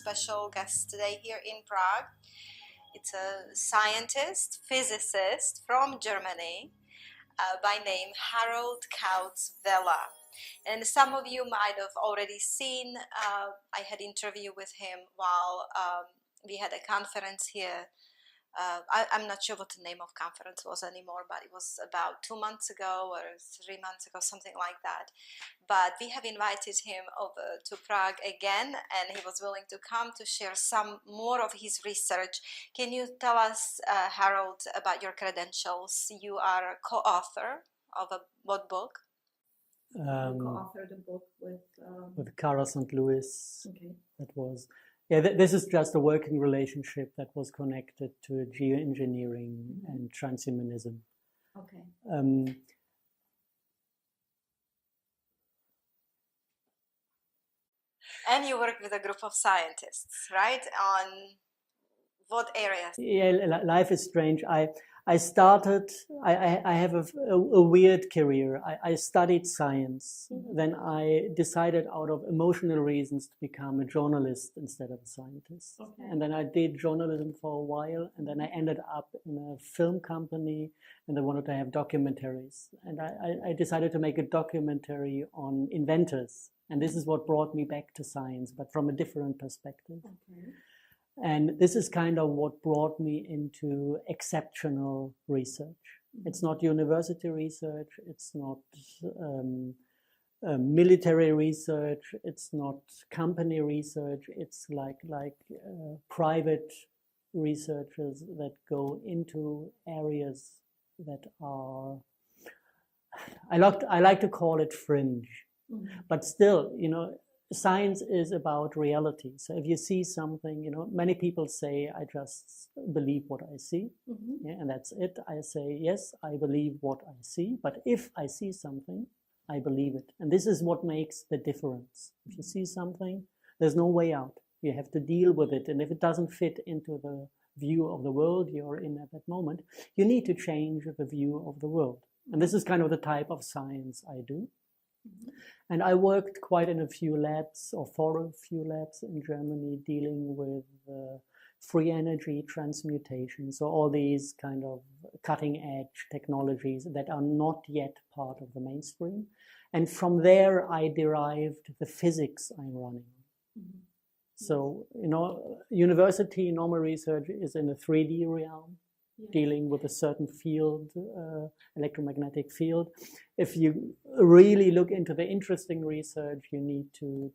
special guest today here in Prague. It's a scientist, physicist from Germany by name Harold Kautz-Vella. And some of you might have already seen, I had an interview with him while we had a conference here. I'm not sure what the name of conference was anymore, but it was about 2 months ago or 3 months ago, something like that. But we have invited him over to Prague again, and he was willing to come to share some more of his research. Can you tell us, Harold, about your credentials? You are a co-author of what book? You co-authored a book with Cara St. Louis. Okay. That was... Yeah, this is just a working relationship that was connected to geoengineering and transhumanism. Okay. And you work with a group of scientists, right? On what areas? Yeah, life is strange. I started, I have a weird career. I studied science. Then I decided out of emotional reasons to become a journalist instead of a scientist. Okay. And then I did journalism for a while, and then I ended up in a film company, and I wanted to have documentaries. And I decided to make a documentary on inventors. And this is what brought me back to science, but from a different perspective. Okay. And this is kind of what brought me into exceptional research. It's not university research, it's not military research, it's not company research, it's like private researchers that go into areas that are, I like to call it fringe, but still, you know, science is about reality. So if you see something, you know, many people say, I just believe what I see, yeah, and that's it. I say, yes, I believe what I see, but if I see something, I believe it. And this is what makes the difference. If you see something, there's no way out. You have to deal with it. And if it doesn't fit into the view of the world you're in at that moment, you need to change the view of the world. And this is kind of the type of science I do. And I worked quite in a few labs, or for a few labs in Germany, dealing with free energy transmutation. So all these kind of cutting edge technologies that are not yet part of the mainstream. And from there, I derived the physics I'm running. So, you know, university normal research is in the 3D realm. Yeah. Dealing with a certain field, electromagnetic field. If you really look into the interesting research, you need to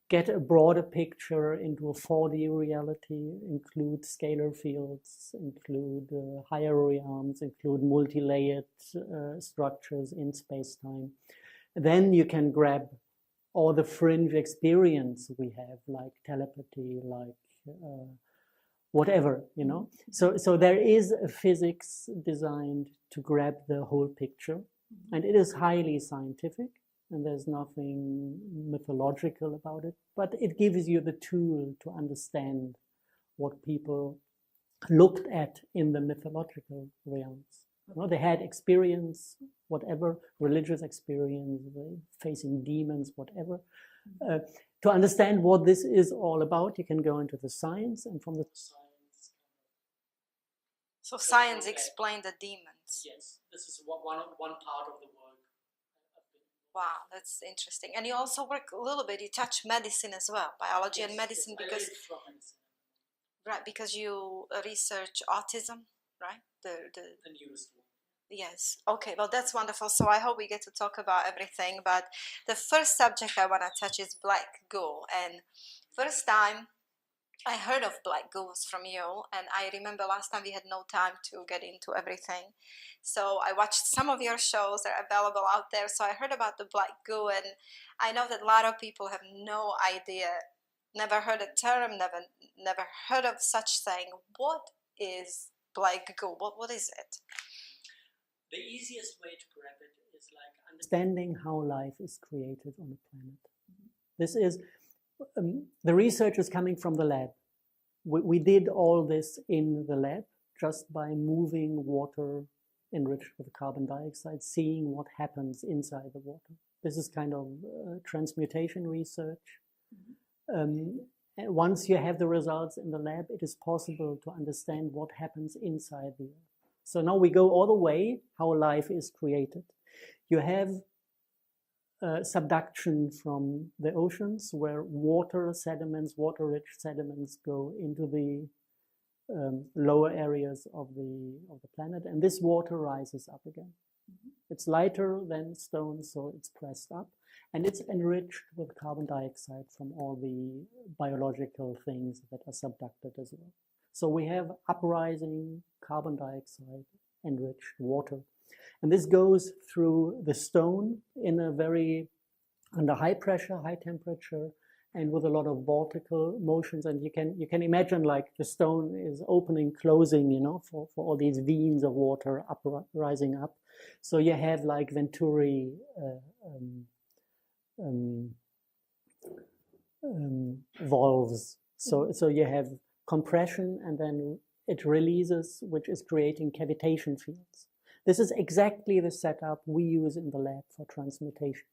get a broader picture into a 4D reality, include scalar fields, include higher realms, include multi-layered structures in space-time. Then you can grab all the fringe experience we have, like telepathy, like whatever, you know. So there is a physics designed to grab the whole picture, and it is highly scientific, and there's nothing mythological about it, but it gives you the tool to understand what people looked at in the mythological realms. You know, they had experience, whatever, religious experience, facing demons, whatever. To understand what this is all about, you can go into the science, and from the science. So science explained the demons. Yes, this is one part of the work. Wow, that's interesting. And you also work a little bit, you touch medicine as well, biology and medicine, because right, because you research autism, right? The newest one. Yes. Okay. Well, that's wonderful. So I hope we get to talk about everything. But the first subject I want to touch is black goo. And first time I heard of black goo was from you. And I remember last time we had no time to get into everything. So I watched some of your shows that are available out there. So I heard about the black goo. And I know that a lot of people have no idea, never heard a term, never heard of such thing. What is black goo? What is it? The easiest way to grab it is like understanding how life is created on a planet. This is, the research is coming from the lab. We did all this in the lab just by moving water enriched with carbon dioxide, seeing what happens inside the water. This is kind of transmutation research. Once you have the results in the lab, it is possible to understand what happens inside the Earth. So now we go all the way how life is created. You have subduction from the oceans, where water sediments, water-rich sediments, go into the lower areas of the planet, and this water rises up again. It's lighter than stone, so it's pressed up, and it's enriched with carbon dioxide from all the biological things that are subducted as well. So we have uprising carbon dioxide enriched water. And this goes through the stone in a under high pressure, high temperature, and with a lot of vortical motions. And you can imagine like the stone is opening, closing, you know, for all these veins of water rising up. So you have like Venturi valves. So you have compression, and then it releases, which is creating cavitation fields. This is exactly the setup we use in the lab for transmutation.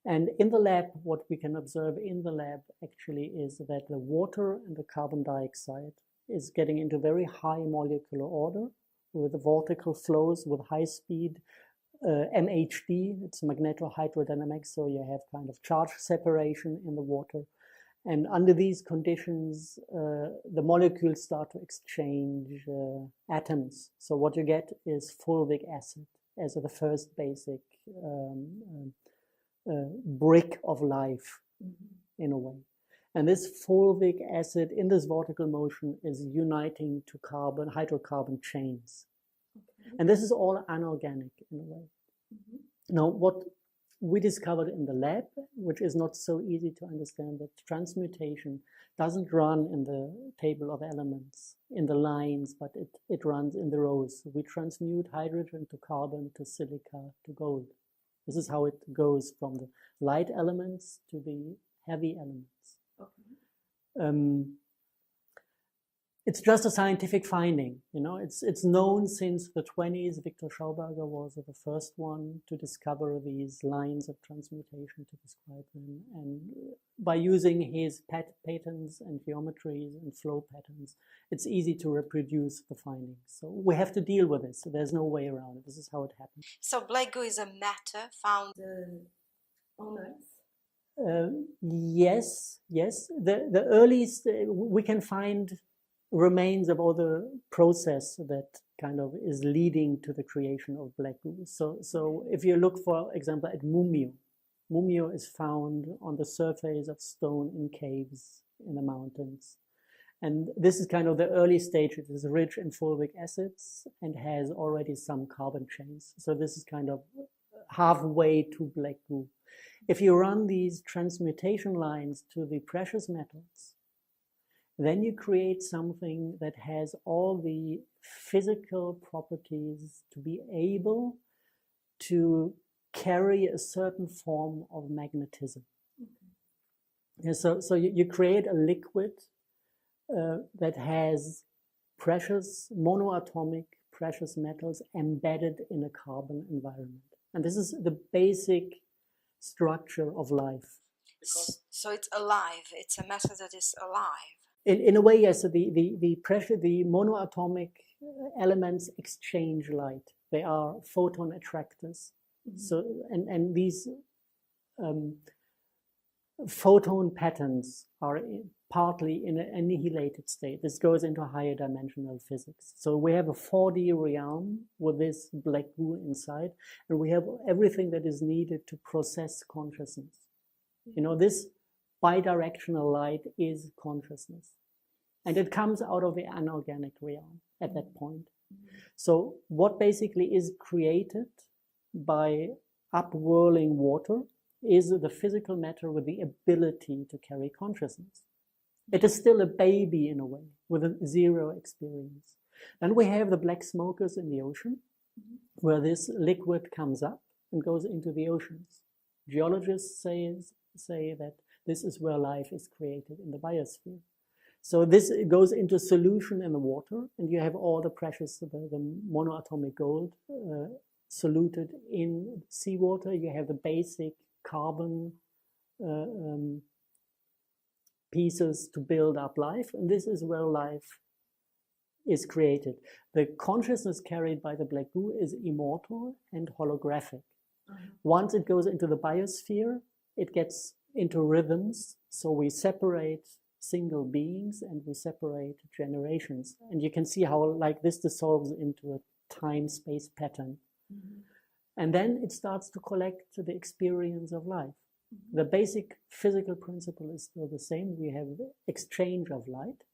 And in the lab, what we can observe in the lab actually is that the water and the carbon dioxide is getting into very high molecular order with vortical flows, with high speed, MHD, it's magnetohydrodynamics, so you have kind of charge separation in the water. And under these conditions, the molecules start to exchange atoms. So what you get is fulvic acid as the first basic brick of life, in a way. And this fulvic acid in this vortical motion is uniting to hydrocarbon chains. And this is all anorganic in a way. Now, what we discovered in the lab, which is not so easy to understand, that transmutation doesn't run in the table of elements, in the lines, but it runs in the rows. We transmute hydrogen to carbon to silica to gold. This is how it goes from the light elements to the heavy elements. Okay. It's just a scientific finding, you know. It's known since the 20s. Victor Schauberger was the first one to discover these lines of transmutation, to describe them. And by using his patterns and geometries and flow patterns, it's easy to reproduce the findings. So we have to deal with this. So there's no way around it. This is how it happens. So black goo is a matter found on Earth? Yes. The earliest, we can find remains of all the process that kind of is leading to the creation of black goo. So if you look, for example, at mumio is found on the surface of stone in caves in the mountains. And this is kind of the early stage. It is rich in fulvic acids and has already some carbon chains. So this is kind of halfway to black goo. If you run these transmutation lines to the precious metals, then you create something that has all the physical properties to be able to carry a certain form of magnetism. And so you create a liquid that has precious, monoatomic precious metals embedded in a carbon environment. And this is the basic structure of life. So it's alive. It's a matter that is alive. In a way, yes. So the monoatomic elements exchange light. They are photon attractors. So and these photon patterns are partly in an annihilated state. This goes into higher dimensional physics. So we have a 4D realm with this black goo inside, and we have everything that is needed to process consciousness. You know, this bidirectional light is consciousness. And it comes out of the anorganic realm at that point. So what basically is created by upwhirling water is the physical matter with the ability to carry consciousness. It is still a baby in a way, with a zero experience. Then we have the black smokers in the ocean, where this liquid comes up and goes into the oceans. Geologists say that this is where life is created in the biosphere. So this goes into solution in the water, and you have all the precious, the monoatomic gold soluted in seawater. You have the basic carbon pieces to build up life, and this is where life is created. The consciousness carried by the black goo is immortal and holographic. Once it goes into the biosphere, it gets into rhythms, so we separate single beings and we separate generations. And you can see how like this dissolves into a time-space pattern. And then it starts to collect the experience of life. The basic physical principle is still the same. We have exchange of light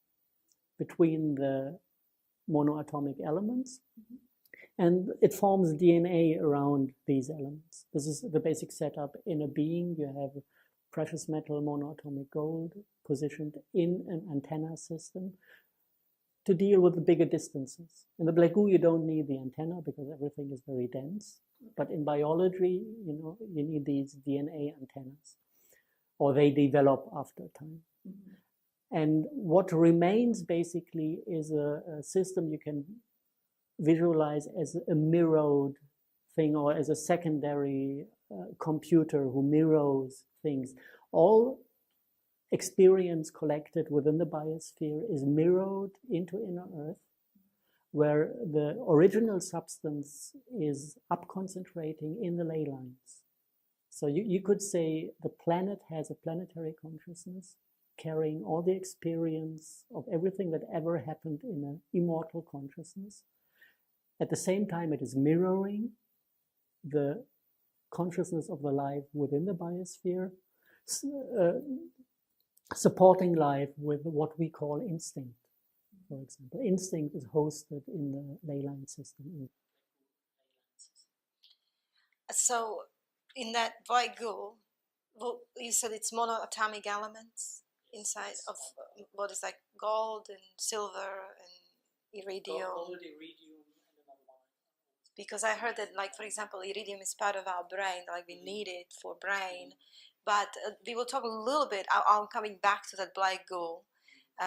between the monoatomic elements, and it forms DNA around these elements. This is the basic setup in a being. You have precious metal monoatomic gold positioned in an antenna system to deal with the bigger distances. In the black goo, you don't need the antenna because everything is very dense. But in biology, you need these DNA antennas, or they develop after time. And what remains basically is a system you can visualize as a mirrored thing, or as a secondary computer who mirrors things. All experience collected within the biosphere is mirrored into inner Earth, where the original substance is up concentrating in the ley lines. So you could say the planet has a planetary consciousness carrying all the experience of everything that ever happened in an immortal consciousness. At the same time, it is mirroring the consciousness of the life within the biosphere, supporting life with what we call instinct. For example, instinct is hosted in the ley line system. So, in that black goo, well, you said it's monoatomic elements inside of what is like gold and silver and iridium. Gold, iridium, and another one. Because I heard that, like, for example, iridium is part of our brain, like we need it for brain. But we will talk a little bit. I'm coming back to that black goo.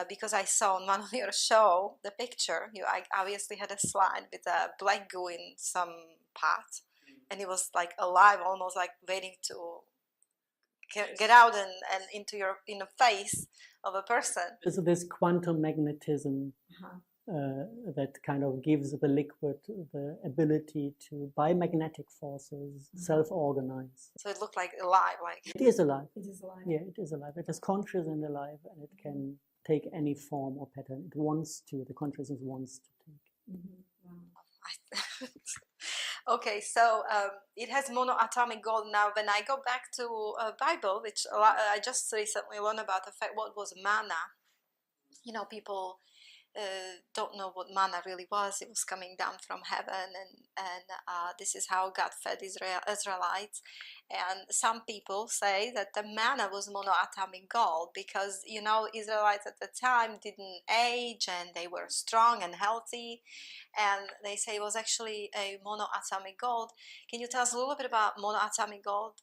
Because I saw on one of your show the picture, I obviously had a slide with a black goo in some pot, and it was like alive, almost like waiting to get out and into in the face of a person. So this quantum magnetism that kind of gives the liquid the ability to, by magnetic forces, self-organize. So it looked like alive, like it is alive. It is alive. Yeah, it is alive. It is conscious and alive, and it can take any form or pattern it wants to. The consciousness wants to take. Okay, so it has monoatomic gold. Now, when I go back to Bible, which I just recently learned about the fact what was manna. You know, people don't know what manna really was. It was coming down from heaven, and this is how God fed Israelites. And some people say that the manna was monoatomic gold because, you know, Israelites at the time didn't age and they were strong and healthy, and they say it was actually a monoatomic gold. Can you tell us a little bit about monoatomic gold?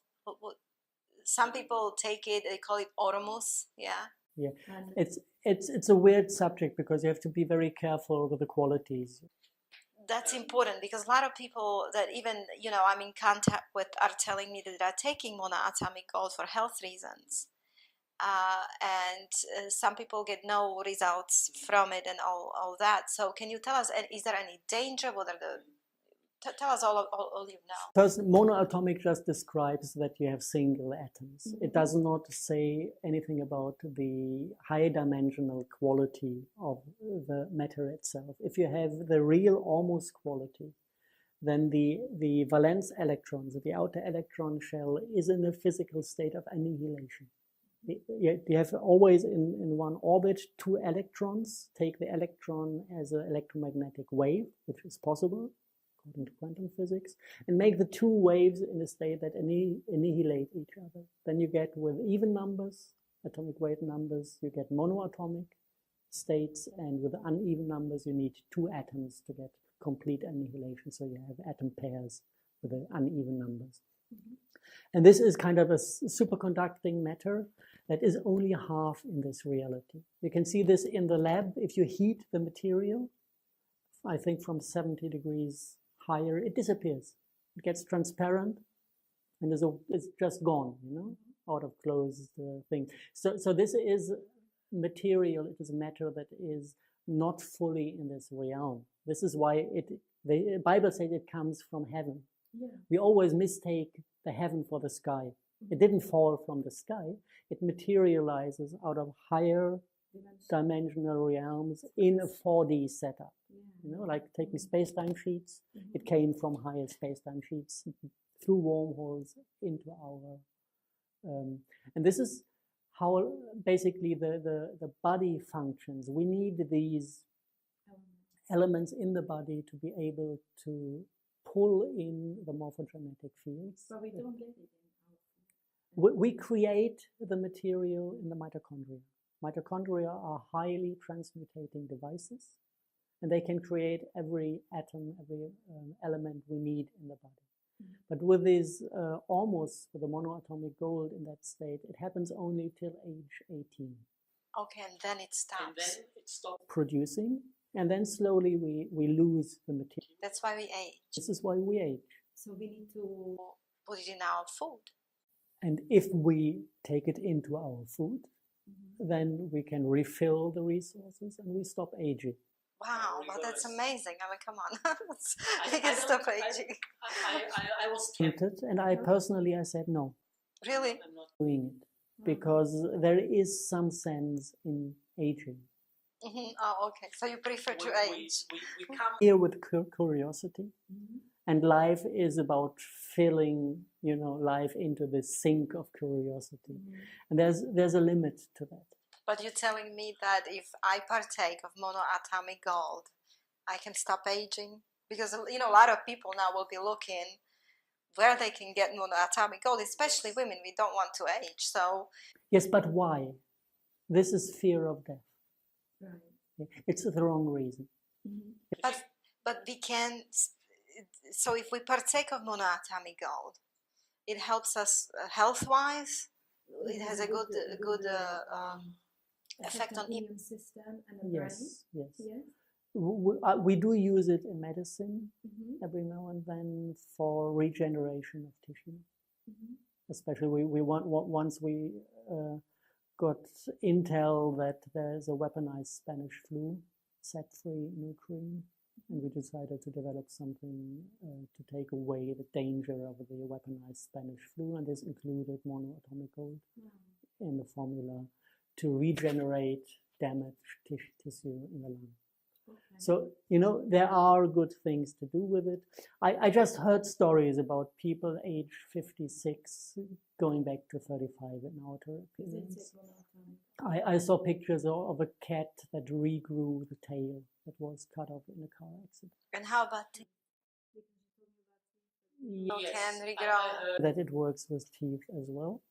Some people take it, they call it ormus, yeah? Yeah, it's a weird subject because you have to be very careful with the qualities. That's important because a lot of people that even, you know, I'm in contact with are telling me that they're taking monoatomic gold for health reasons. And some people get no results from it and all that. So can you tell us, is there any danger? What are the... Tell us all you know. First, monoatomic just describes that you have single atoms. It does not say anything about the high dimensional quality of the matter itself. If you have the real ormus quality, then the valence electrons, the outer electron shell, is in a physical state of annihilation. You have always in one orbit 2 electrons. Take the electron as an electromagnetic wave, which is possible according to quantum physics, and make the 2 waves in a state that annihilate each other. Then you get, with even numbers, atomic weight numbers, you get monoatomic states, and with uneven numbers you need 2 atoms to get complete annihilation. So you have atom pairs with the uneven numbers. And this is kind of a superconducting matter that is only half in this reality. You can see this in the lab. If you heat the material, I think from 70 degrees higher, it disappears. It gets transparent and it's just gone, you know, out of closed thing. So this is material, it is matter that is not fully in this realm. This is why the Bible says it comes from heaven. Yeah. We always mistake the heaven for the sky. It didn't fall from the sky. It materializes out of higher dimensional realms in a 4D setup. You know, like taking space-time sheets. It came from higher space-time sheets through wormholes into our, and this is how basically the body functions. We need these elements in the body to be able to pull in the morphogenetic fields. But we don't get it in We create the material in the mitochondria. Mitochondria are highly transmutating devices, and they can create every atom, every element we need in the body. But with these almost with the monoatomic gold in that state, it happens only till age 18. Okay, and then it stops. And then it stops Producing, and then slowly we lose the material. That's why we age. This is why we age. So we need to Put it in our food. And if we take it into our food, then we can refill the resources and we stop aging. Wow, well, that's amazing. I mean, come on. We can stop aging. I was Tempted, and I personally, I said no, Really? I'm not doing it, because there is some sense in aging. Oh, okay. So you prefer to age. we come Here with curiosity, and life is about filling, you know, life into the sink of curiosity, and there's a limit to that. But you're telling me that if I partake of monoatomic gold, I can stop aging? Because, you know, a lot of people now will be looking where they can get monoatomic gold, especially women. We don't want to age. So, Yes, but why? This is fear of death. right. It's the wrong reason. but we can, so if we partake of monoatomic gold, it helps us health-wise. It has a good effect on immune system and the brain. Yes. Yes. We do use it in medicine every now and then for regeneration of tissue. Especially we want once we got intel that there's a weaponized Spanish flu set free in Ukraine, and we decided to develop something to take away the danger of the weaponized Spanish flu, and this included monoatomic gold in the formula to regenerate damaged tissue in the lung. Okay. So, you know, there are good things to do with it. I just heard stories about people age 56 going back to 35 in outer appearance. I saw pictures of a cat that regrew the tail that was cut off in a car accident. And how about teeth? Yes, Can regrow? that it works with teeth as well.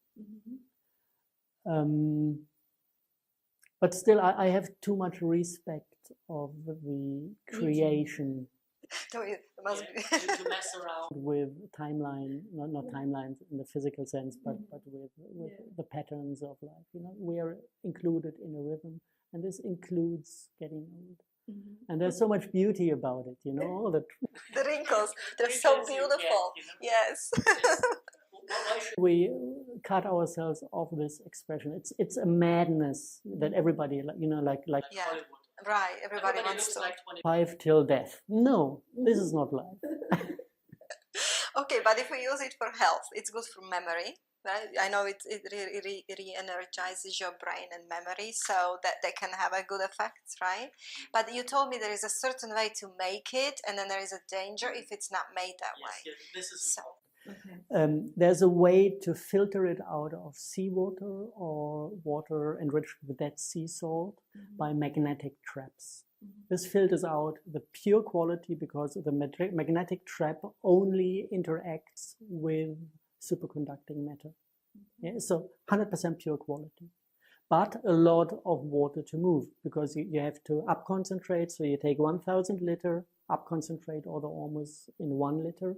But still, I have too much respect of the creation It must be. to mess around. with timeline, not timelines in the physical sense, but with the patterns of life. You know, we are included in a rhythm, and this includes getting old. And there's so much beauty about it, you know. The wrinkles, they're so beautiful. Yes. Why should We cut ourselves off this expression. It's a madness that everybody, you know, like Yeah. Hollywood? Right, everybody wants looks to. like 20. life till death. No, this is not life. Okay, but if we use it for health, it's good for memory, right? I know it re-energizes your brain and memory, so that they can have a good effect, right? But you told me there is a certain way to make it, and then there is a danger if it's not made that way. Yes, this is So, okay. There's a way to filter it out of seawater or water enriched with Dead Sea salt by magnetic traps. This filters out the pure quality because the magnetic trap only interacts with superconducting matter. Yeah, so 100% pure quality. But a lot of water to move because you have to up concentrate. So you take 1,000 liter, up concentrate all the almost in 1 liter.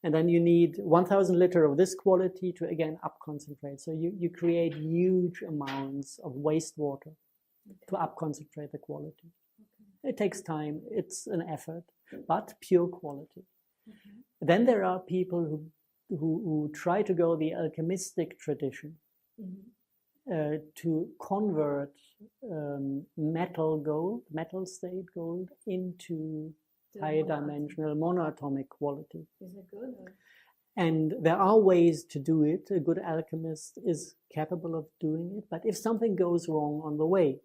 And then you need 1,000 liter of this quality to again up concentrate. So you create huge amounts of wastewater to up concentrate the quality. It takes time, it's an effort, but pure quality. Then there are people who try to go the alchemistic tradition to convert metal state gold into higher dimensional monoatomic quality. Is it good? Or? And there are ways to do it. A good alchemist is capable of doing it. But if something goes wrong on the way,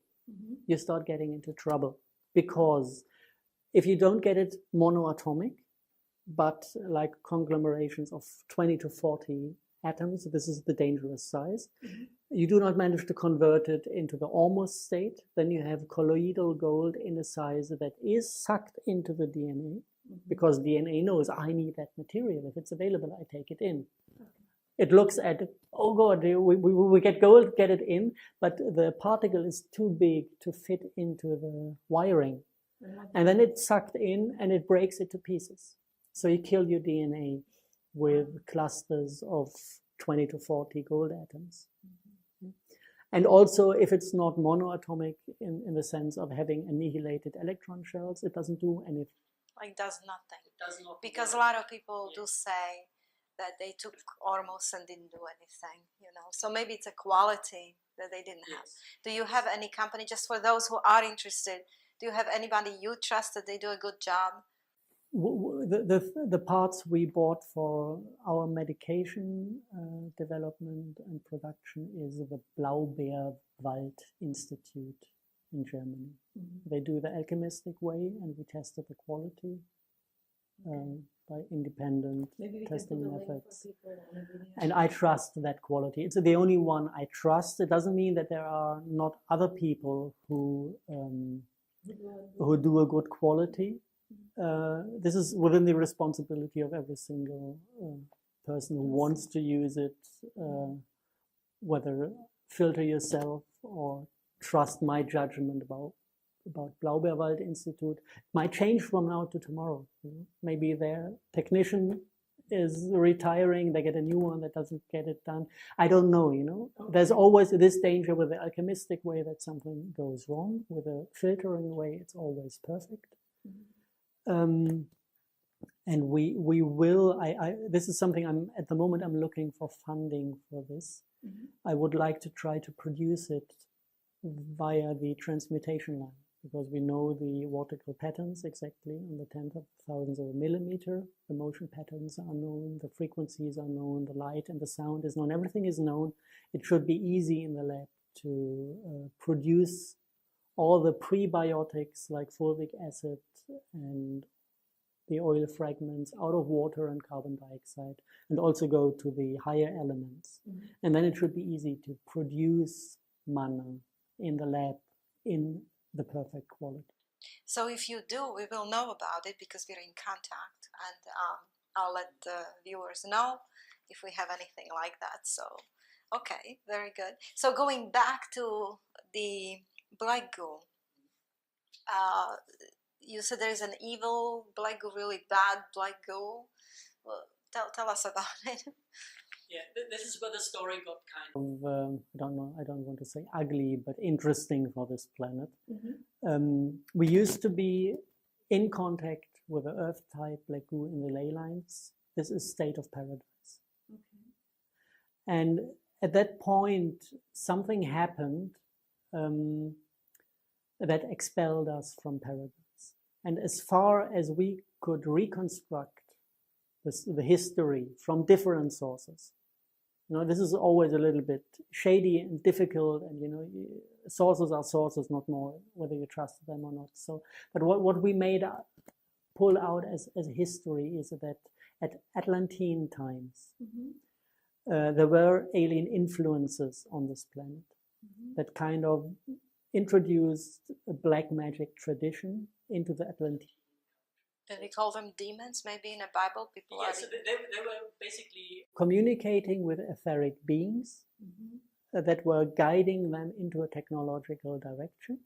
you start getting into trouble. Because if you don't get it monoatomic, but like conglomerations of 20 to 40 atoms, this is the dangerous size, you do not manage to convert it into the almost state, then you have colloidal gold in a size that is sucked into the DNA, because DNA knows, I need that material. If it's available, I take it in. It looks at, oh God, we get gold, get it in, but the particle is too big to fit into the wiring. And then it's sucked in and it breaks it to pieces. So you kill your DNA with clusters of 20 to 40 gold atoms. And also, if it's not monoatomic in the sense of having annihilated electron shells, it doesn't do anything. Like does nothing. It does not Because work. a lot of people do say that they took Ormos and didn't do anything, you know. So maybe it's a quality that they didn't have. Yes. Do you have any company, just for those who are interested, do you have anybody you trust that they do a good job? The parts we bought for our medication development and production is the Blaubeerwald Institute in Germany. They do the alchemistic way, and we tested the quality by independent Maybe we testing can put a link methods. for people on the video. And I trust that quality. It's the only one I trust. It doesn't mean that there are not other people who do a good quality. This is within the responsibility of every single person who wants to use it, whether filter yourself or trust my judgment about Blaubeerwald Institute. It might change from now to tomorrow. You know? Maybe their technician is retiring, they get a new one that doesn't get it done. I don't know, you know. There's always this danger with the alchemistic way that something goes wrong. With a filtering way, it's always perfect. And we will, this is something at the moment I'm looking for funding for this. I would like to try to produce it via the transmutation line, because we know the vortical patterns exactly on the 10th of thousands of a millimeter. The motion patterns are known, the frequencies are known, the light and the sound is known, everything is known. It should be easy in the lab to produce all the prebiotics like fulvic acid and the oil fragments out of water and carbon dioxide, and also go to the higher elements. And then it should be easy to produce mana in the lab in the perfect quality. So if you do, we will know about it because we're in contact, and I'll let the viewers know if we have anything like that. So, okay, very good. So going back to the black goo, you said there's an evil black goo, really bad black goo. Well, tell us about it. Yeah, this is where the story got kind of... I don't know, I don't want to say ugly, but interesting for this planet. We used to be in contact with the Earth-type black goo in the ley lines. This is state of paradise. And at that point, something happened that expelled us from paradise. And as far as we could reconstruct the history from different sources, you know, this is always a little bit shady and difficult, and you know, sources are sources, not more whether you trust them or not. So, but what we pull out as history is that at Atlantean times, there were alien influences on this planet that kind of introduced a black magic tradition into the Atlantean. And we call them demons, maybe in the Bible people Yeah, are... so they were basically... communicating with etheric beings that were guiding them into a technological direction.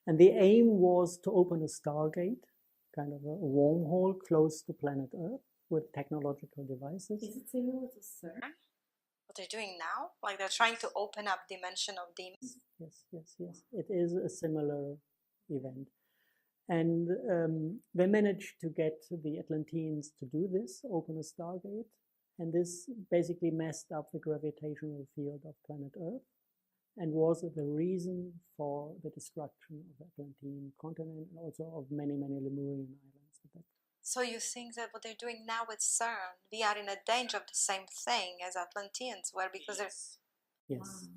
And the aim was to open a stargate, kind of a wormhole close to planet Earth with technological devices. Is it similar to CERN? What they're doing now? Like they're trying to open up dimension of demons? Yes. It is a similar event. And they managed to get the Atlanteans to do this, open a stargate, and this basically messed up the gravitational field of planet Earth. and was the reason for the destruction of the Atlantean continent and also of many, many Lemurian islands at that. So you think that what they're doing now with CERN, we are in a danger of the same thing as Atlanteans were, because Yes. Yes,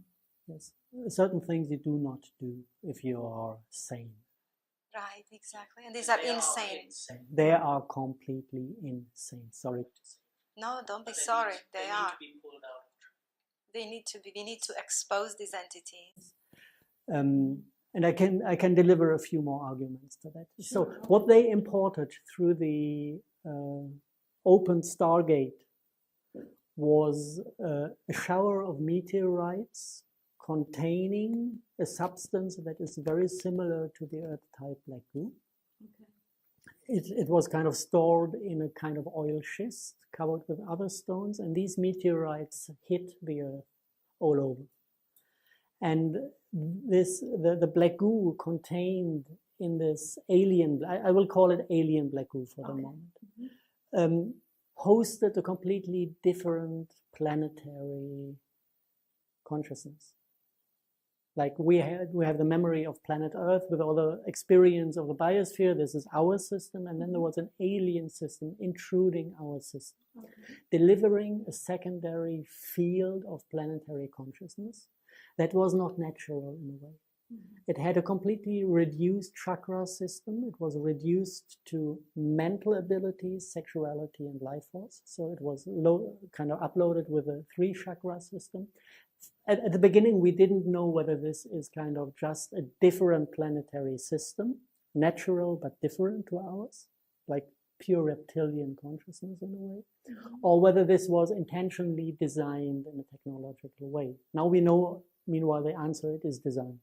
yes. Certain things you do not do if you are sane. Right, exactly. And these are They are insane. They are completely insane. Sorry. No, don't be But sorry. They They need are. to be pulled out. They need to be. We need to expose these entities. And I can deliver a few more arguments to that. So what they imported through the open Stargate was a shower of meteorites containing a substance that is very similar to the Earth-type Black Goo. It was kind of stored in a kind of oil schist covered with other stones, and these meteorites hit the Earth all over. And the Black Goo contained in this alien, I will call it alien Black Goo for the moment, hosted a completely different planetary consciousness. Like we have the memory of planet Earth with all the experience of the biosphere. This is our system, and then there was an alien system intruding our system, delivering a secondary field of planetary consciousness that was not natural in a way. It had a completely reduced chakra system. It was reduced to mental abilities, sexuality, and life force. So it was kind of uploaded with a 3 chakra system. At the beginning, we didn't know whether this is kind of just a different planetary system, natural but different to ours, like pure reptilian consciousness in a way, or whether this was intentionally designed in a technological way. Now we know, meanwhile, the answer, it is designed.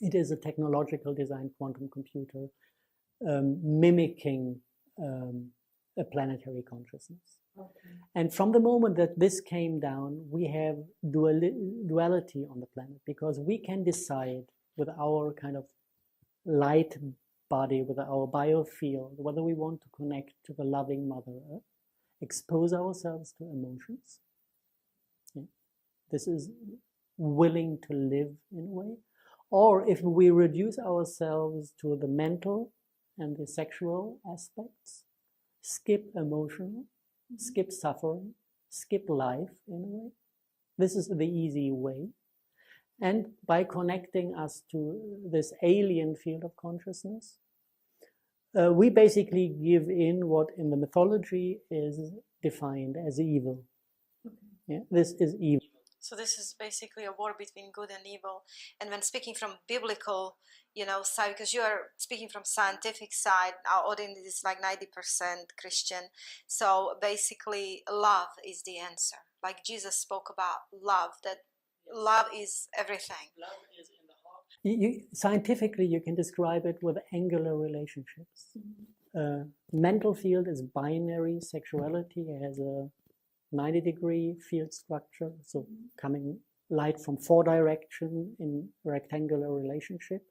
It is a technological designed quantum computer mimicking a planetary consciousness. And from the moment that this came down, we have duality on the planet, because we can decide with our kind of light body, with our biofield, whether we want to connect to the loving Mother Earth, expose ourselves to emotions. This is willing to live in a way. Or if we reduce ourselves to the mental and the sexual aspects, skip emotional, skip suffering, skip life in a way. This is the easy way. And by connecting us to this alien field of consciousness, we basically give in what in the mythology is defined as evil. Yeah, this is evil. So this is basically a war between good and evil. And when speaking from biblical, side, because you are speaking from scientific side, our audience is like 90% Christian. So basically, love is the answer. Like Jesus spoke about love, that love is everything. Love is in the heart. Scientifically, you can describe it with angular relationships. Mental field is binary. Sexuality has a 90-degree field structure, so coming light from 4 directions in rectangular relationship.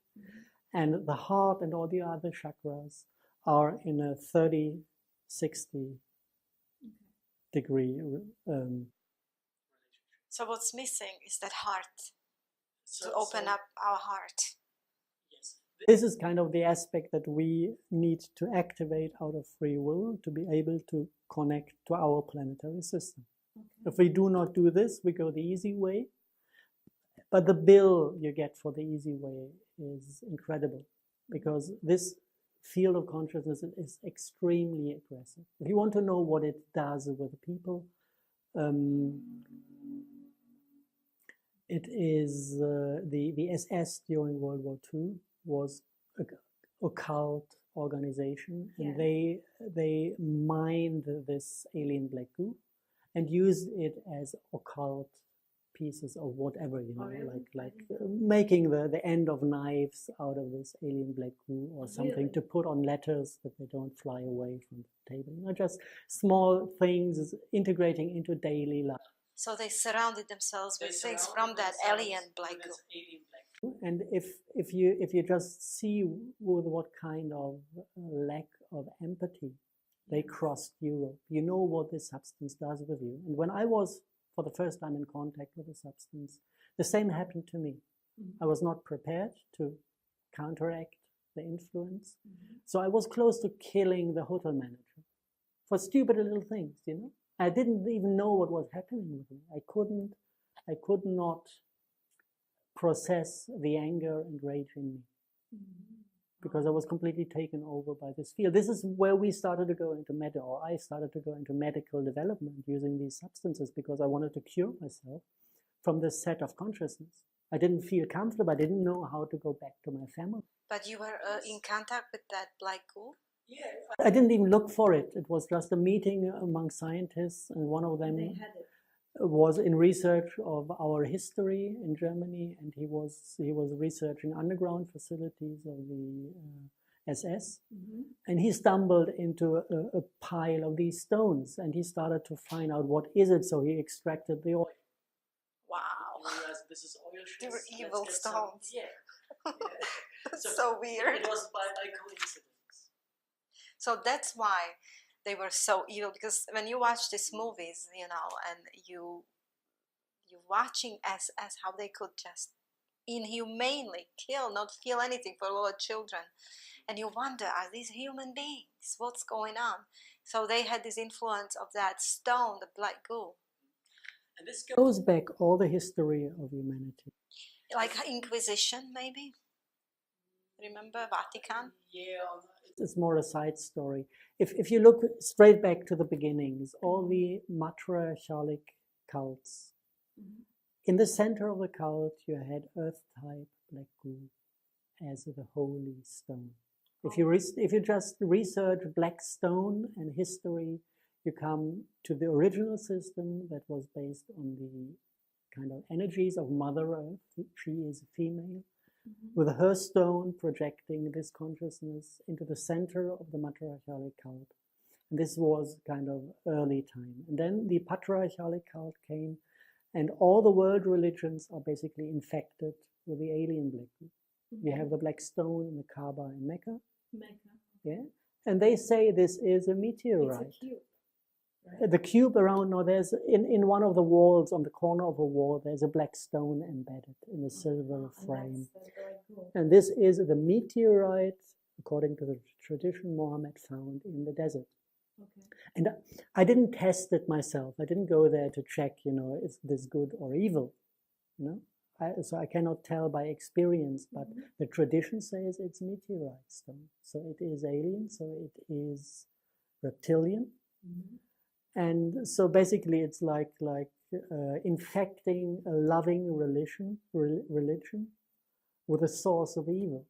And the heart and all the other chakras are in a 30, 60 degree. So what's missing is that heart, So, to open up our heart. Yes. This is kind of the aspect that we need to activate out of free will to be able to connect to our planetary system. If we do not do this, we go the easy way. But the bill you get for the easy way is incredible, because this field of consciousness is extremely aggressive. If you want to know what it does with people, it is the SS during World War II was an occult organization, and they mined this alien Black Goo and used it as occult pieces of whatever, like making the end of knives out of this alien Black Goo or something to put on letters that they don't fly away from the table. Just small things integrating into daily life. So they surrounded themselves with things from that alien Black Goo. And if you just see with what kind of lack of empathy they crossed Europe, you know what this substance does with you. And when I was for the first time in contact with the substance. The same happened to me. I was not prepared to counteract the influence. So I was close to killing the hotel manager for stupid little things, you know. I didn't even know what was happening with me. I could not process the anger and rage in me because I was completely taken over by this field. This is where we started to go into I started to go into medical development using these substances because I wanted to cure myself from this set of consciousness. I didn't feel comfortable. I didn't know how to go back to my family. But you were in contact with that black goo? Yeah. I didn't even look for it. It was just a meeting among scientists, and one of them was in research of our history in Germany, and he was researching underground facilities of the SS, and he stumbled into a pile of these stones, and he started to find out what is it. So he extracted the oil. Wow. This is oil. They were evil stones. Yeah. That's so weird. It was by coincidence. So that's why they were so evil, because when you watch these movies, you know, and you're watching as how they could just inhumanely kill, not feel anything for little children, and you wonder, are these human beings? What's going on? So they had this influence of that stone, the black goo. And this goes back all the history of humanity. Like Inquisition, maybe? Remember Vatican? Yeah. It's more a side story. If you look straight back to the beginnings, all the matriarchalic cults, in the center of the cult you had earth-type black goo as the holy stone. If you just research black stone and history, you come to the original system that was based on the kind of energies of Mother Earth. She is female, with her stone projecting this consciousness into the center of the matriarchalic cult. And this was kind of early time. And then the patriarchalic cult came, and all the world religions are basically infected with the alien black goo. You have the black stone in the Kaaba in Mecca. Yeah, and they say this is a meteorite. It's a cube. Right. The cube around, no, there's in one of the walls, on the corner of a wall, there's a black stone embedded in a silver frame. Cool. And this is the meteorite, according to the tradition, Muhammad found in the desert. Okay. And I didn't test it myself. I didn't go there to check, you know, is this good or evil, you know? So I cannot tell by experience, but the tradition says it's meteorite stone. So it is alien, so it is reptilian. And so basically it's like infecting a loving religion with a source of evil.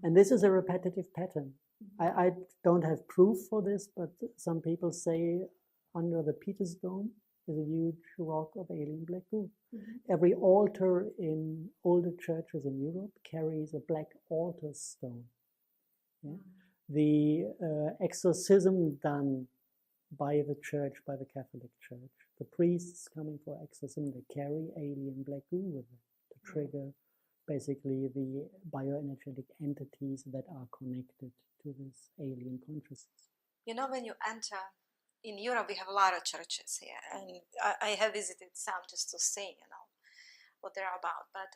And this is a repetitive pattern. I don't have proof for this, but some people say under the Peter's Dome is a huge rock of alien black goo. Every altar in older churches in Europe carries a black altar stone. Yeah? The exorcism done by the church, by the Catholic Church, the priests coming for exorcism, they carry alien black goo with them to trigger basically the bioenergetic entities that are connected to this alien consciousness. You know, when you enter, in Europe we have a lot of churches here, and I have visited some just to see, you know, what they're about. But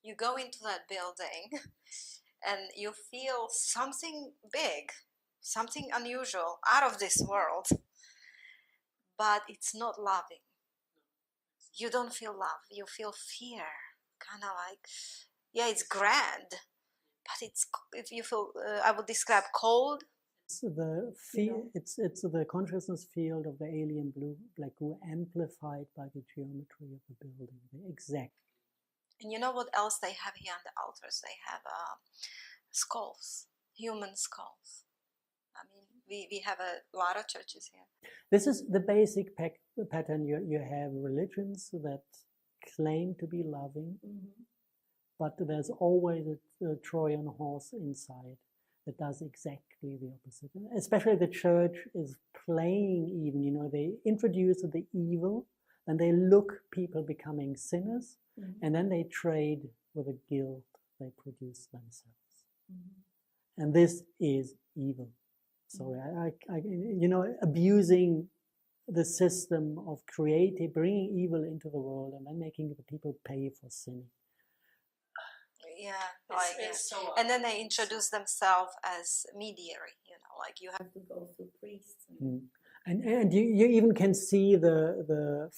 you go into that building and you feel something big, something unusual, out of this world, but it's not loving. You don't feel love, you feel fear, kind of like, yeah, it's grand, but it's, if you feel, I would describe cold. It's the consciousness field of the alien black goo amplified by the geometry of the building, exactly. And you know what else they have here on the altars? They have skulls, human skulls. I mean, we have a lot of churches here. This is the basic pattern. You have religions that claim to be loving, but there's always a Trojan horse inside that does exactly the opposite. Especially the church is playing even, you know, they introduce the evil and they look people becoming sinners, and then they trade with the guilt they produce themselves. And this is evil. Sorry, you know, abusing the system of creating, bringing evil into the world and then making the people pay for sinning. Yeah, It's so and then they introduce themselves as mediary, like you have to go through priests. And you even can see the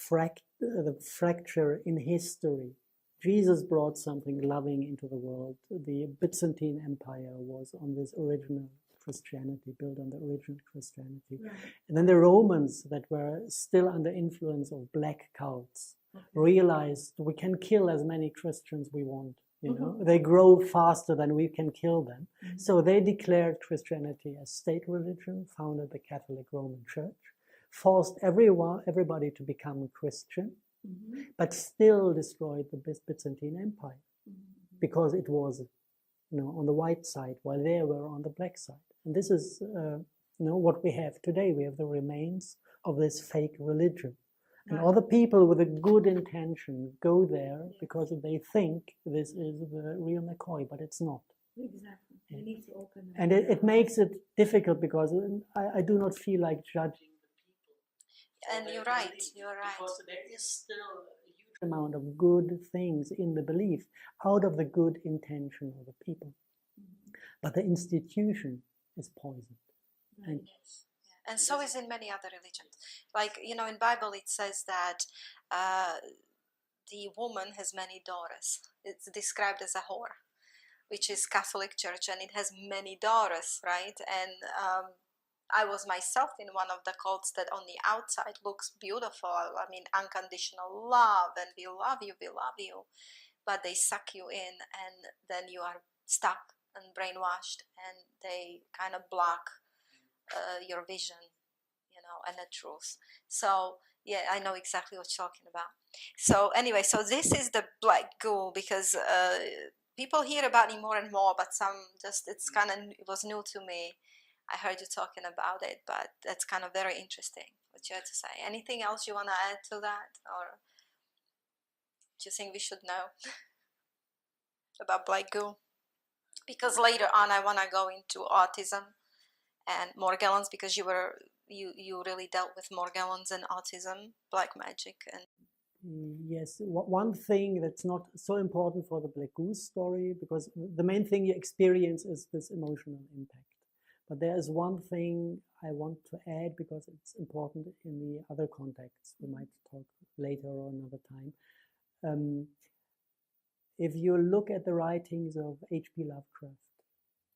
fracture in history. Jesus brought something loving into the world. The Byzantine Empire was on this original Christianity, built on the original Christianity. Right. And then the Romans, that were still under influence of black cults, realized we can kill as many Christians we want. They grow faster than we can kill them. So they declared Christianity as state religion, founded the Catholic Roman Church, forced everybody to become a Christian, but still destroyed the Byzantine Empire because it was, on the white side, while they were on the black side. And this is, what we have today. We have the remains of this fake religion. And other people with a good intention go there because they think this is the real McCoy, but it's not. Exactly. You need to open it. And it makes it difficult because I do not feel like judging the people. And you're right. Because there is still a huge amount of good things in the belief out of the good intention of the people. But the institution is poisoned. And And so is in many other religions. Like, in Bible it says that the woman has many daughters. It's described as a whore, which is Catholic Church, and it has many daughters, right? And I was myself in one of the cults that on the outside looks beautiful. I mean, unconditional love, and we love you. But they suck you in, and then you are stuck and brainwashed, and they kind of block your vision, and the truth. So yeah, I know exactly what you're talking about. So anyway, so this is the Black Goo, because people hear about it more and more, but some just, it was new to me. I heard you talking about it, but that's kind of very interesting what you had to say. Anything else you want to add to that, or do you think we should know about Black Goo? Because later on I want to go into autism and Morgellons, because you really dealt with Morgellons and autism, black magic. And yes, one thing that's not so important for the Black Goo story, because the main thing you experience is this emotional impact. But there is one thing I want to add, because it's important in the other contexts. We might talk later or another time. If you look at the writings of H.P. Lovecraft,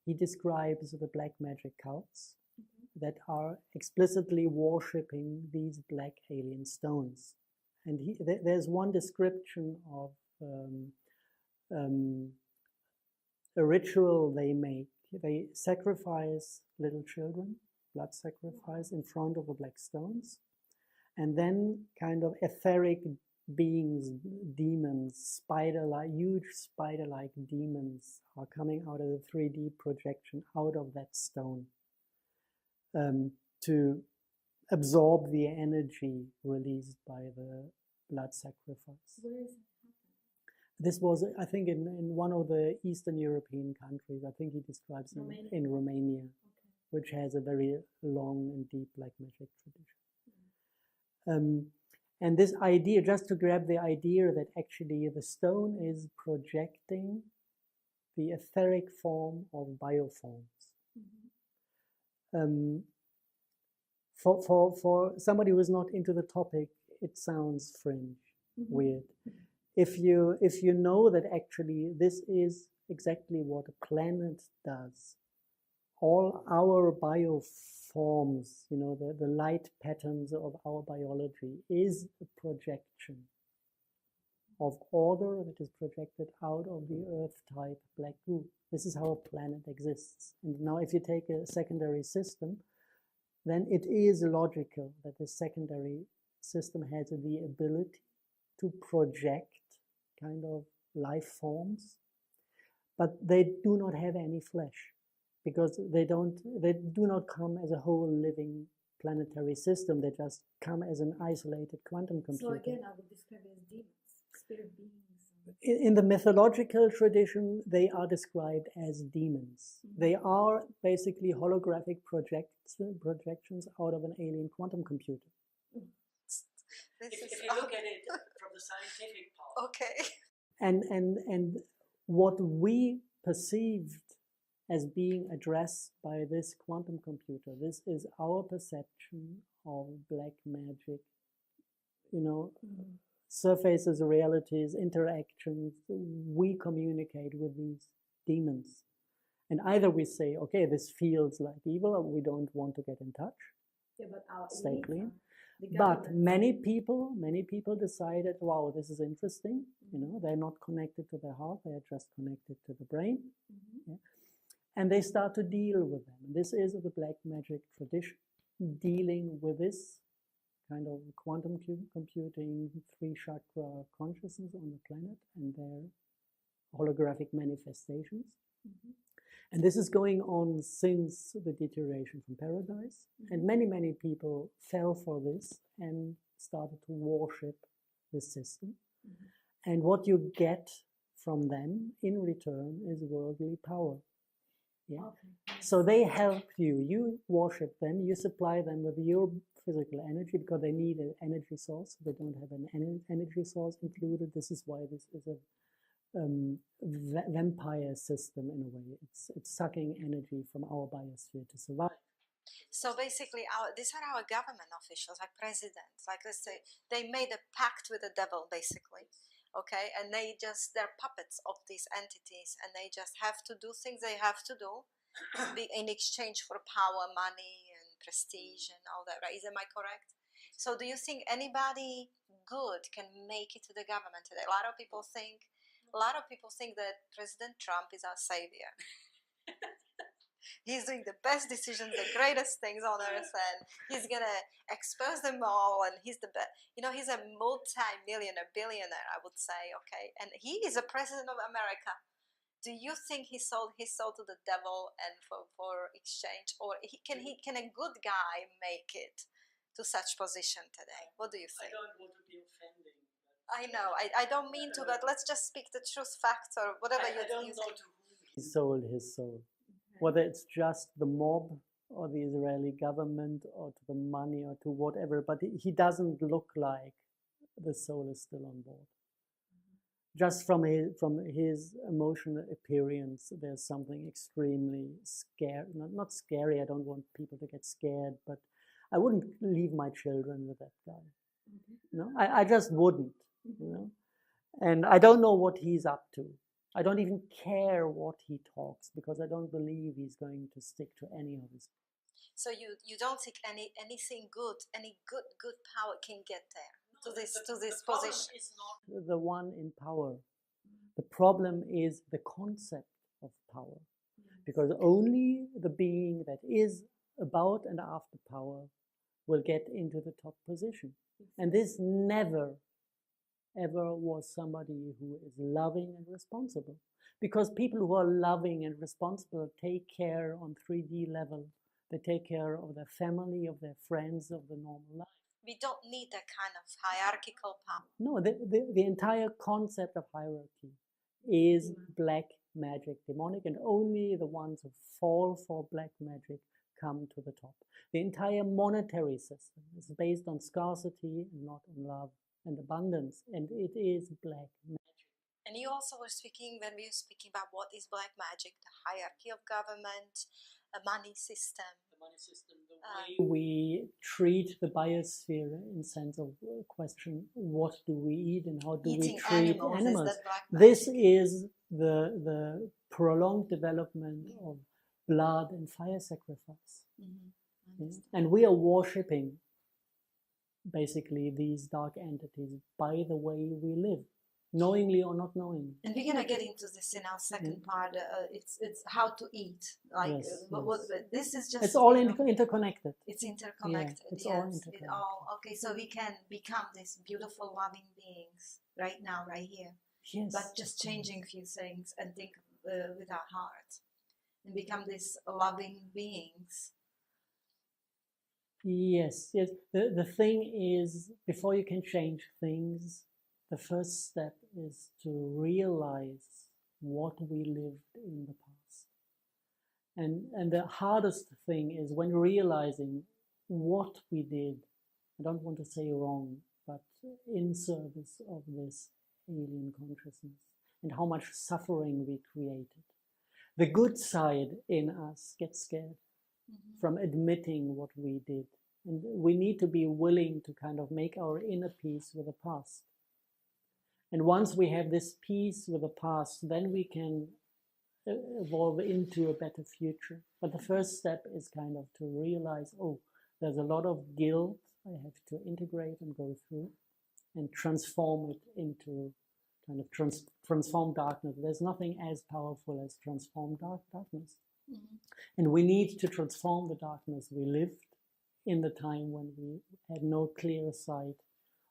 he describes the black magic cults that are explicitly worshipping these black alien stones. And there's one description of a ritual they make. They sacrifice little children, blood sacrifice, in front of the black stones. And then kind of etheric beings, demons, huge spider-like demons are coming out of the 3D projection out of that stone to absorb the energy released by the blood sacrifice. Where is it? This was, I think, in one of the Eastern European countries. I think he describes Romania. in Romania, Okay. which has a very long and deep black magic tradition. And this idea, just to grab the idea that actually the stone is projecting the etheric form of bioforms. For somebody who is not into the topic, it sounds fringe, weird. If you know that actually this is exactly what a planet does, all our bioforms, the light patterns of our biology is a projection of order that is projected out of the Earth-type Black Goo. This is how a planet exists. And now if you take a secondary system, then it is logical that the secondary system has the ability to project kind of life forms, but they do not have any flesh, because they do not come as a whole living planetary system. They just come as an isolated quantum computer. So again, I would describe it as demons, spirit beings. In the mythological tradition, they are described as demons. They are basically holographic projections out of an alien quantum computer. This is If you look at it from the scientific part. okay. And what we perceived as being addressed by this quantum computer, this is our perception of black magic, you know, surfaces, realities, interactions. We communicate with these demons. And either we say, okay, this feels like evil, or we don't want to get in touch, Yeah, but our stay elites clean. are the But government. many people decided, wow, this is interesting. You know, they're not connected to their heart, they're just connected to the brain. Yeah? And they start to deal with them. And this is the black magic tradition, dealing with this kind of quantum computing, 3-chakra consciousness on the planet and their holographic manifestations. And this is going on since the deterioration from paradise. And many people fell for this and started to worship this system. And what you get from them in return is worldly power. Yeah. Okay. So they help you. You worship them. You supply them with your physical energy because they need an energy source. They don't have an energy source included. This is why this is a vampire system in a way. It's sucking energy from our biosphere to survive. So basically, these are our government officials, like presidents. Like, let's say they made a pact with the devil, basically. Okay, and they're puppets of these entities, and they just have to do things they have to do in exchange for power, money, and prestige, and all that, right? Am I correct? So do you think anybody good can make it to the government today? A lot of people think that President Trump is our savior. He's doing the best decisions, the greatest things on earth, and he's gonna expose them all, and he's the best. You know, he's a multi-millionaire, billionaire, I would say, okay? And he is a president of America. Do you think he sold his soul to the devil and for exchange? Or can a good guy make it to such position today? What do you think? I don't want to be offending. I know, I don't mean to, but let's just speak the truth, facts, or whatever I don't know think. to whom He sold his soul. Whether it's just the mob or the Israeli government or to the money or to whatever, but he doesn't look like the soul is still on board. Just from his emotional appearance, there's something extremely scary. Not scary, I don't want people to get scared, but I wouldn't leave my children with that guy. No, I just wouldn't, you know. And I don't know what he's up to. I don't even care what he talks because I don't believe he's going to stick to any of his. So you don't think anything good, any good power can get there to this position? is not The one in power. The problem is the concept of power, because only the being that is about and after power will get into the top position. And this never ever was somebody who is loving and responsible. Because people who are loving and responsible take care on 3D level. They take care of their family, of their friends, of the normal life. We don't need that kind of hierarchical power. No, the entire concept of hierarchy is black magic, demonic, and only the ones who fall for black magic come to the top. The entire monetary system is based on scarcity and not on love and abundance, and it is black magic. And you also were speaking, when we were speaking about what is black magic, the hierarchy of government, a money system. the money system, the way We treat the biosphere in sense of question, what do we eat and how do Eating we treat animals. animals? Is that black This magic? is the prolonged development of blood and fire sacrifice. Yeah? And we are worshipping basically these dark entities by the way we live, knowingly or not knowingly. And we're gonna get into this in our second part. It's how to eat. Like Yes, this is just. It's all you know, interconnected. it's interconnected. it's yes, all it interconnected. all. Okay, so we can become these beautiful, loving beings right now, right here. Yes. But just changing a few things and think with our heart and become these loving beings. Yes, yes. The thing is, before you can change things, the first step is to realize what we lived in the past. And the hardest thing is when realizing what we did, I don't want to say wrong, but in service of this alien consciousness, and how much suffering we created. The good side in us gets scared from admitting what we did. And we need to be willing to kind of make our inner peace with the past. And once we have this peace with the past, then we can evolve into a better future. But the first step is kind of to realize, oh, there's a lot of guilt I have to integrate and go through and transform it into kind of transform darkness. There's nothing as powerful as transform darkness. And we need to transform the darkness we lived in the time when we had no clear sight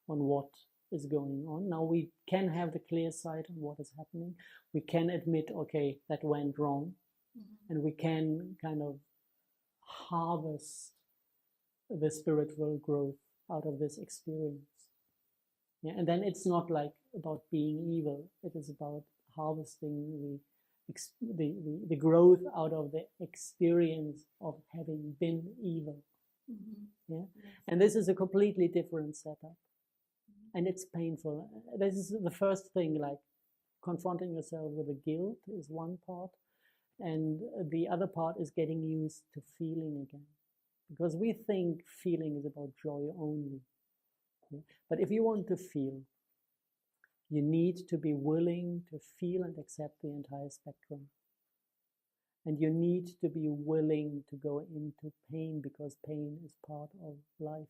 on what is going on. Now we can have the clear sight on what is happening. We can admit, okay, that went wrong. And we can kind of harvest the spiritual growth out of this experience. Yeah, and then it's not like about being evil. It is about harvesting the growth out of the experience of having been evil. Yeah, and this is a completely different setup, and it's painful. This is the first thing, like confronting yourself with the guilt is one part, and the other part is getting used to feeling again, because we think feeling is about joy only. Yeah? But if you want to feel, you need to be willing to feel and accept the entire spectrum. And you need to be willing to go into pain, because pain is part of life.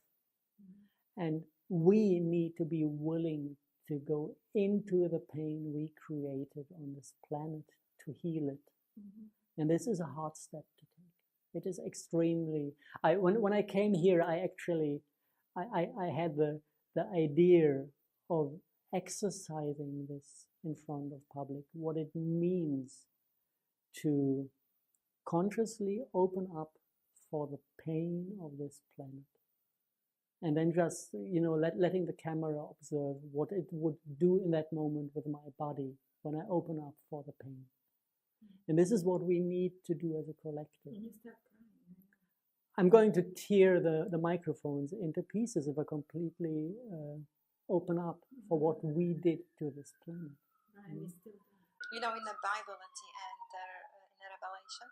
And we need to be willing to go into the pain we created on this planet to heal it. And this is a hard step to take. It is extremely... When I came here, I had the idea of exercising this in front of public, what it means to consciously open up for the pain of this planet, and then just, letting the camera observe what it would do in that moment with my body when I open up for the pain. And this is what we need to do as a collective. I'm going to tear the microphones into pieces if I completely open up for what we did to this planet. In the Bible at the end there, in the Revelation,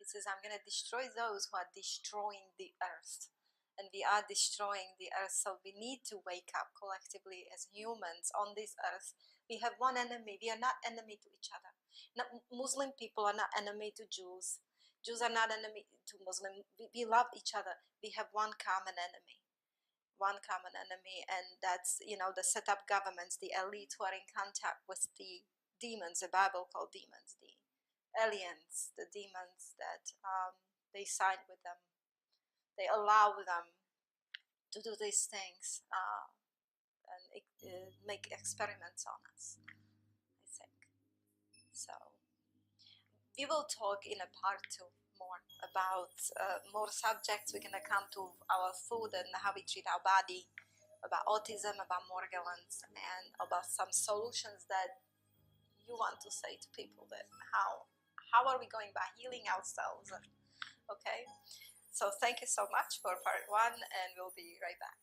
it says, I'm going to destroy those who are destroying the earth. And we are destroying the earth, so we need to wake up collectively as humans on this earth. We have one enemy. We are not enemy to each other. Muslim people are not enemy to Jews. Jews are not enemy to Muslim. We love each other. We have one common enemy. And that's, the set up governments, the elite who are in contact with the demons, the Bible called demons, the aliens, the demons that they side with them. They allow them to do these things and make experiments on us, I think. So we will talk in a part 2 more about more subjects. We're going to come to our food and how we treat our body, about autism, about Morgellons, and about some solutions that you want to say to people, that how are we going about healing ourselves. Okay, so thank you so much for part 1, and we'll be right back.